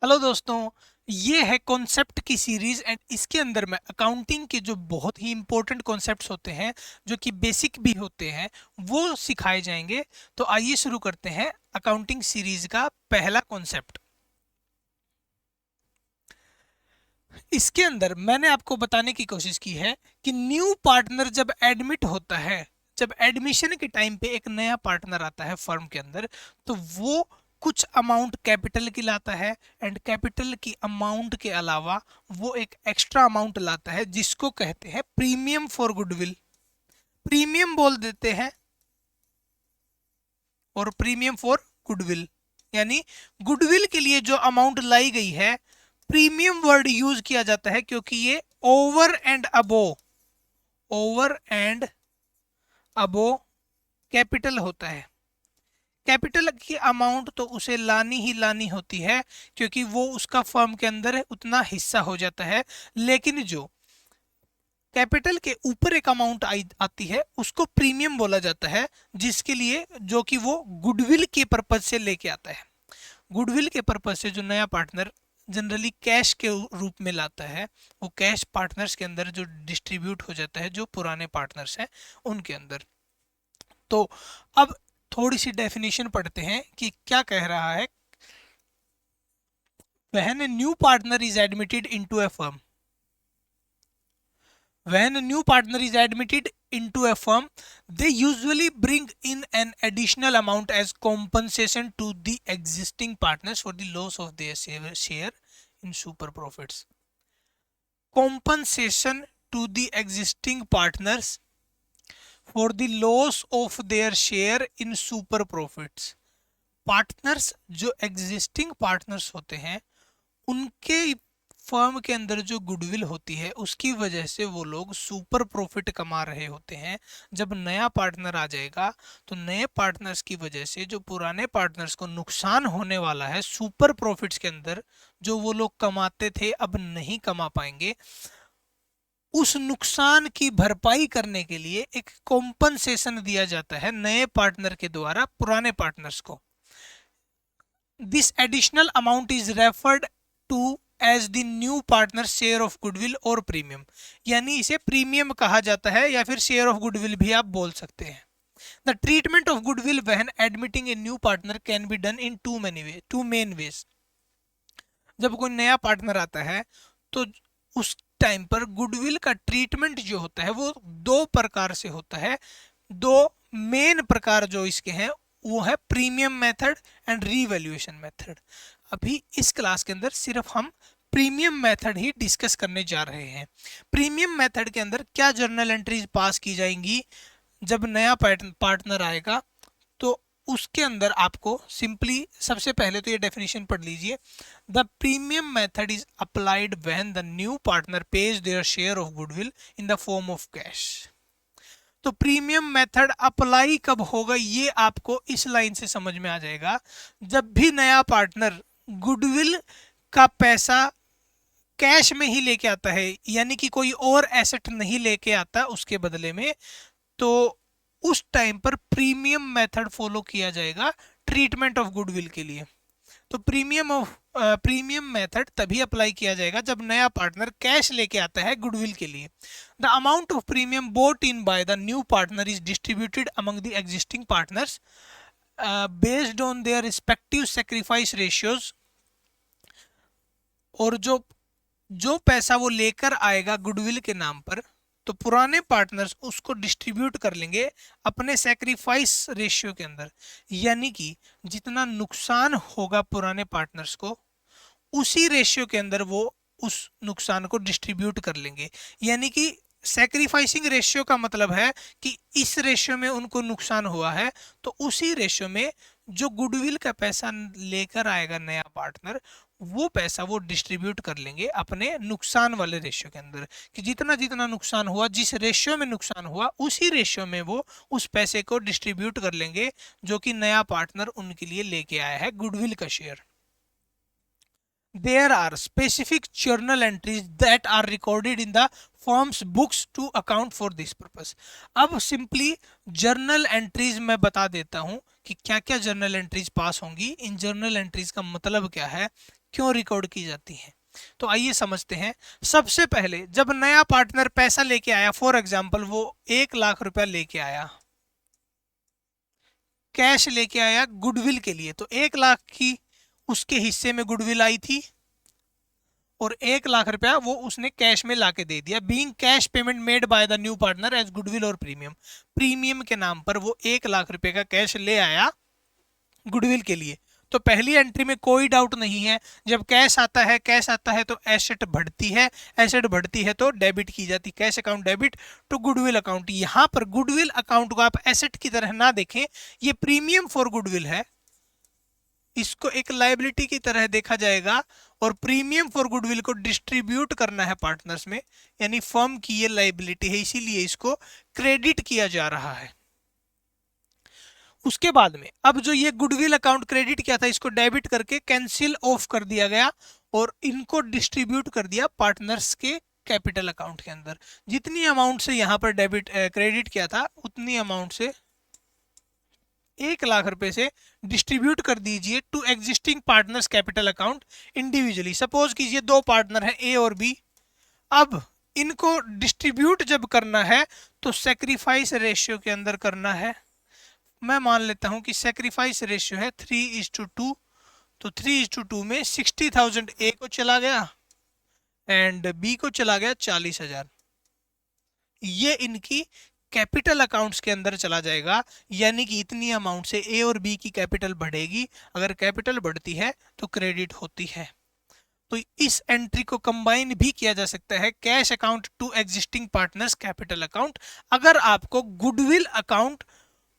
Hello दोस्तों, ये है कॉन्सेप्ट की सीरीज एंड इसके अंदर में अकाउंटिंग के जो बहुत ही इंपॉर्टेंट कॉन्सेप्ट्स होते हैं जो कि बेसिक भी होते हैं वो सिखाए जाएंगे। तो आइए शुरू करते हैं अकाउंटिंग सीरीज का पहला कॉन्सेप्ट। इसके अंदर मैंने आपको बताने की कोशिश की है कि न्यू पार्टनर जब एडमिट होता है, जब एडमिशन के टाइम पे एक नया पार्टनर आता है फर्म के अंदर, तो वो कुछ अमाउंट कैपिटल की लाता है एंड कैपिटल की अमाउंट के अलावा वो एक एक्स्ट्रा अमाउंट लाता है जिसको कहते हैं प्रीमियम फॉर गुडविल। प्रीमियम बोल देते हैं और प्रीमियम फॉर गुडविल, यानी गुडविल के लिए जो अमाउंट लाई गई है, प्रीमियम वर्ड यूज किया जाता है क्योंकि ये over and above, over and above capital होता है। कैपिटल की अमाउंट तो उसे लानी ही लानी होती है क्योंकि वो उसका फर्म के अंदर उतना हिस्सा हो जाता है, लेकिन जो कैपिटल के ऊपर एक अमाउंट आती है उसको प्रीमियम बोला जाता है, जिसके लिए जो कि वो गुडविल के पर्पज से लेके आता है। गुडविल के पर्पज से जो नया पार्टनर जनरली कैश के रूप में लाता है, वो कैश पार्टनर्स के अंदर जो डिस्ट्रीब्यूट हो जाता है जो पुराने पार्टनर्स हैं उनके अंदर। तो अब थोड़ी सी डेफिनेशन पढ़ते हैं कि क्या कह रहा है। When a new partner is admitted into a firm, when a new partner is admitted into a firm, they usually bring in an additional amount as compensation to the existing partners for the loss of their share in super profits. Compensation to the existing partners for the loss of their share in super profits. Partners जो existing partners होते हैं उनके firm के अंदर जो goodwill होती है उसकी वजह से वो लोग सुपर प्रॉफिट कमा रहे होते हैं। जब नया पार्टनर आ जाएगा तो नए पार्टनर्स की वजह से जो पुराने पार्टनर्स को नुकसान होने वाला है सुपर प्रॉफिट्स के अंदर, जो वो लोग कमाते थे अब नहीं कमा पाएंगे, उस नुकसान की भरपाई करने के लिए एक कॉम्पनसेशन दिया जाता है नए पार्टनर के द्वारा पुराने पार्टनर्स को। This additional amount is referred to as the new partner share of goodwill और प्रीमियम, यानी इसे प्रीमियम कहा जाता है या फिर शेयर ऑफ गुडविल भी आप बोल सकते हैं। The treatment of goodwill when admitting a new partner can be done in two main ways. जब कोई नया पार्टनर आता है तो उस टाइम पर गुडविल का ट्रीटमेंट जो होता है वो दो प्रकार से होता है। दो मेन प्रकार जो इसके हैं वो है premium method and revaluation method. अभी इस क्लास के अंदर सिर्फ हम प्रीमियम मेथड ही डिस्कस करने जा रहे हैं। प्रीमियम मेथड के अंदर क्या जर्नल एंट्रीज पास की जाएंगी जब नया पार्टनर आएगा, तो उसके अंदर आपको सिंपली सबसे पहले तो ये डेफिनेशन पढ़ लीजिए। The premium method is applied when the new partner page their share of goodwill in the form of cash. तो प्रीमियम मेथड अप्लाई कब होगा ये आपको इस लाइन से समझ में आ जाएगा। जब भी नया पार्टनर गुडविल का पैसा कैश में ही लेके आता है, यानी कि कोई और एसेट नहीं लेके आता उसके बदले में, तो उस टाइम पर प्रीमियम मेथड फॉलो किया जाएगा ट्रीटमेंट ऑफ गुडविल के लिए। तो प्रीमियम मेथड तभी अप्लाई किया जाएगा जब नया पार्टनर कैश लेके आता है गुडविल के लिए। The amount of premium boat in by the new partner is distributed among the existing partners based on their respective sacrifice ratios. और जो पैसा वो लेकर आएगा गुडविल के नाम पर, तो पुराने पार्टनर्स उसको डिस्ट्रीब्यूट कर लेंगे अपने सैक्रिफाइस रेशियो के अंदर, यानी कि जितना नुकसान होगा पुराने पार्टनर्स को उसी रेशियो के अंदर वो उस नुकसान को डिस्ट्रीब्यूट कर लेंगे। यानी कि सैक्रिफाइसिंग रेशियो का मतलब है कि इस रेशियो में उनको नुकसान हुआ है तो उसी रेशियो में जो गुडविल का पैसा लेकर आएगा नया पार्टनर, वो पैसा वो डिस्ट्रीब्यूट कर लेंगे अपने नुकसान वाले रेशियो के अंदर, कि जितना जितना नुकसान हुआ, जिस रेशियो में नुकसान हुआ उसी रेशियो में वो उस पैसे को डिस्ट्रीब्यूट कर लेंगे जो कि नया पार्टनर उनके लिए लेके आया है गुडविल का share. There are specific journal entries that are recorded in the firm's books to account for this purpose. अब सिंपली जर्नल एंट्रीज मैं बता देता हूं कि क्या क्या जर्नल एंट्रीज पास होंगी। इन जर्नल एंट्रीज का मतलब क्या है क्यों रिकॉर्ड की जाती हैं। तो आइए समझते हैं। सबसे पहले जब नया पार्टनर पैसा लेके आया, फॉर एग्जाम्पल वो 1 लाख रुपया लेके आया, कैश लेके आया गुडविल के लिए, तो 1 लाख की उसके हिस्से में गुडविल आई थी और 1 लाख रुपया वो उसने कैश में लाके दे दिया। Being cash payment made by the new partner as goodwill और प्रीमियम, प्रीमियम के नाम पर वो 1 लाख रुपए का कैश ले आया गुडविल के लिए। तो पहली एंट्री में कोई डाउट नहीं है, जब कैश आता है, कैश आता है तो एसेट बढ़ती है, एसेट बढ़ती है तो डेबिट की जाती, cash account debit to goodwill account. यहाँ पर गुडविल अकाउंट को आप एसेट की तरह ना देखें, ये प्रीमियम फॉर गुडविल है, इसको एक लायबिलिटी की तरह देखा जाएगा और प्रीमियम फॉर गुडविल को डिस्ट्रीब्यूट करना है पार्टनर्स में, यानी फर्म की ये लायबिलिटी है, इसीलिए इसको क्रेडिट किया जा रहा है। उसके बाद में अब जो ये गुडविल अकाउंट क्रेडिट किया था, इसको डेबिट करके कैंसिल ऑफ कर दिया गया और इनको डिस्ट्रीब्यूट कर दिया पार्टनर्स के कैपिटल अकाउंट के अंदर। जितनी अमाउंट से यहाँ पर डेबिट क्रेडिट किया था, उतनी अमाउंट से 1 लाख रुपए से डिस्ट्रीब्यूट कर दीजिए to existing partners capital account individually. Suppose कीजिए 2 पार्टनर हैं, ए और बी। अब इनको डिस्ट्रीब्यूट जब करना है तो सेक्रीफाइस रेशियो के अंदर करना है। मैं मान लेता हूं कि सेक्रीफाइस रेशियो है 3:2, तो 3:2 में 60,000 ए को चला गया एंड बी को चला गया 40,000। ये इनकी कैपिटल अकाउंट्स के अंदर चला जाएगा, यानी कि इतनी अमाउंट से ए और बी की कैपिटल बढ़ेगी। अगर कैपिटल बढ़ती है तो क्रेडिट होती है। तो इस एंट्री को कंबाइन भी किया जा सकता है, cash account to existing partners capital account, अगर आपको गुडविल अकाउंट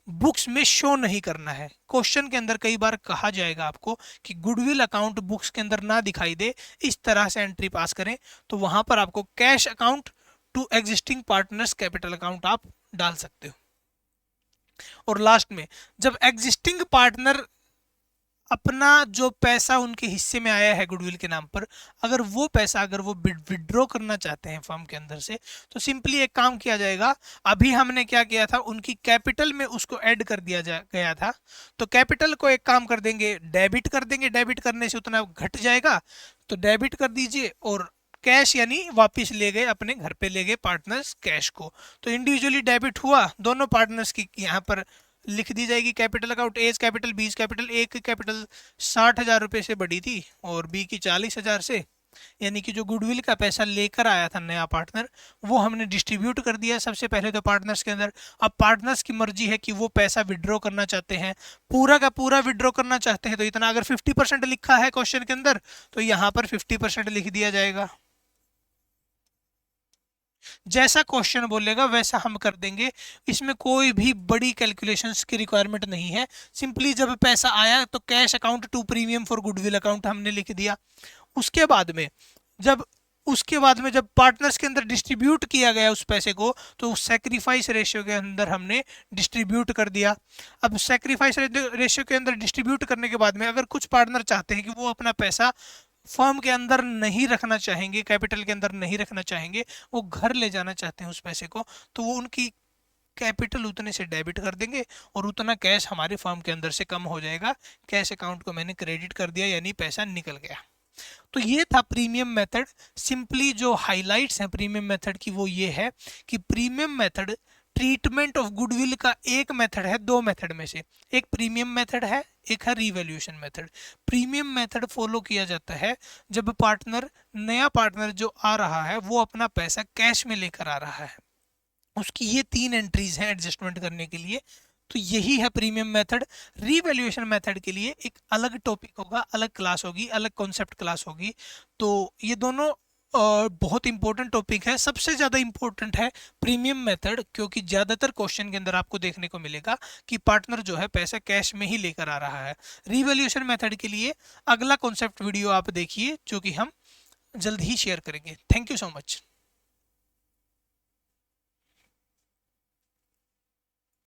बुक्स में शो नहीं करना है। क्वेश्चन के अंदर कई बार कहा जाएगा आपको कि गुडविल अकाउंट बुक्स के अंदर ना दिखाई दे, इस तरह से एंट्री पास करें, तो वहां पर आपको cash account to existing partners capital account आप डाल सकते हो। और लास्ट में जब एग्जिस्टिंग पार्टनर अपना जो पैसा उनके हिस्से में आया है गुडविल के नाम पर, अगर वो पैसा अगर वो विड्रॉ करना चाहते हैं फर्म के अंदर से, तो सिंपली एक काम किया जाएगा। अभी हमने क्या किया था, उनकी कैपिटल में उसको ऐड कर दिया गया था, तो कैपिटल को एक काम कर देंगे, डेबिट कर देंगे। डेबिट करने से उतना घट जाएगा, तो डेबिट कर दीजिए और कैश यानी वापस ले गए, अपने घर पे ले गए पार्टनर्स कैश को। तो इंडिविजुअली डेबिट हुआ, दोनों पार्टनर्स की यहाँ पर लिख दी जाएगी capital account, A's capital, B's capital. A की कैपिटल 60,000 रुपये से बढ़ी थी और बी की 40,000 से, यानी कि जो गुडविल का पैसा लेकर आया था नया पार्टनर, वो हमने डिस्ट्रीब्यूट कर दिया सबसे पहले तो पार्टनर्स के अंदर। अब पार्टनर्स की मर्जी है कि वो पैसा विड्रॉ करना चाहते हैं, पूरा का पूरा विड्रॉ करना चाहते हैं तो इतना, अगर 50% लिखा है क्वेश्चन के अंदर तो यहाँ पर 50% लिख दिया जाएगा। जैसा क्वेश्चन बोलेगा वैसा हम कर देंगे, इसमें कोई भी बड़ी कैलकुलेशंस की रिक्वायरमेंट नहीं है। सिंपली जब पैसा आया तो cash account to premium for goodwill account हमने लिख दिया। उसके बाद में जब पार्टनर्स के अंदर डिस्ट्रीब्यूट किया गया उस पैसे को, तो उस सेक्रीफाइस रेशियो के अंदर हमने डिस्ट्रीब्यूट कर दिया। अब सेक्रीफाइस रेशियो के अंदर डिस्ट्रीब्यूट करने के बाद में अगर कुछ पार्टनर चाहते हैं कि वो अपना पैसा फर्म के अंदर नहीं रखना चाहेंगे, कैपिटल के अंदर नहीं रखना चाहेंगे, वो घर ले जाना चाहते हैं उस पैसे को, तो वो उनकी कैपिटल उतने से डेबिट कर देंगे और उतना कैश हमारे फर्म के अंदर से कम हो जाएगा। कैश अकाउंट को मैंने क्रेडिट कर दिया, यानी पैसा निकल गया। तो ये था प्रीमियम मेथड। सिंपली जो हाइलाइट्स हैं प्रीमियम मेथड की वो ये है कि premium method treatment of goodwill का एक मेथड है, 2 मेथड में से। एक प्रीमियम मेथड है, एक है revaluation method. Premium method follow किया जाता है जब नया पार्टनर जो आ रहा है वो अपना पैसा कैश में लेकर आ रहा है, उसकी ये 3 एंट्रीज हैं एडजस्टमेंट करने के लिए, तो यही है प्रीमियम मेथड। रिवैल्यूएशन मेथड के लिए एक अलग टॉपिक होगा, अलग क्लास होगी, अलग कॉन्सेप्ट क्लास होगी। तो ये दोनों बहुत इंपॉर्टेंट टॉपिक है। सबसे ज़्यादा इंपॉर्टेंट है प्रीमियम मेथड, क्योंकि ज़्यादातर क्वेश्चन के अंदर आपको देखने को मिलेगा कि पार्टनर जो है पैसा कैश में ही लेकर आ रहा है। रिवैल्यूएशन मेथड के लिए अगला कॉन्सेप्ट वीडियो आप देखिए, जो कि हम जल्द ही शेयर करेंगे। Thank you so much.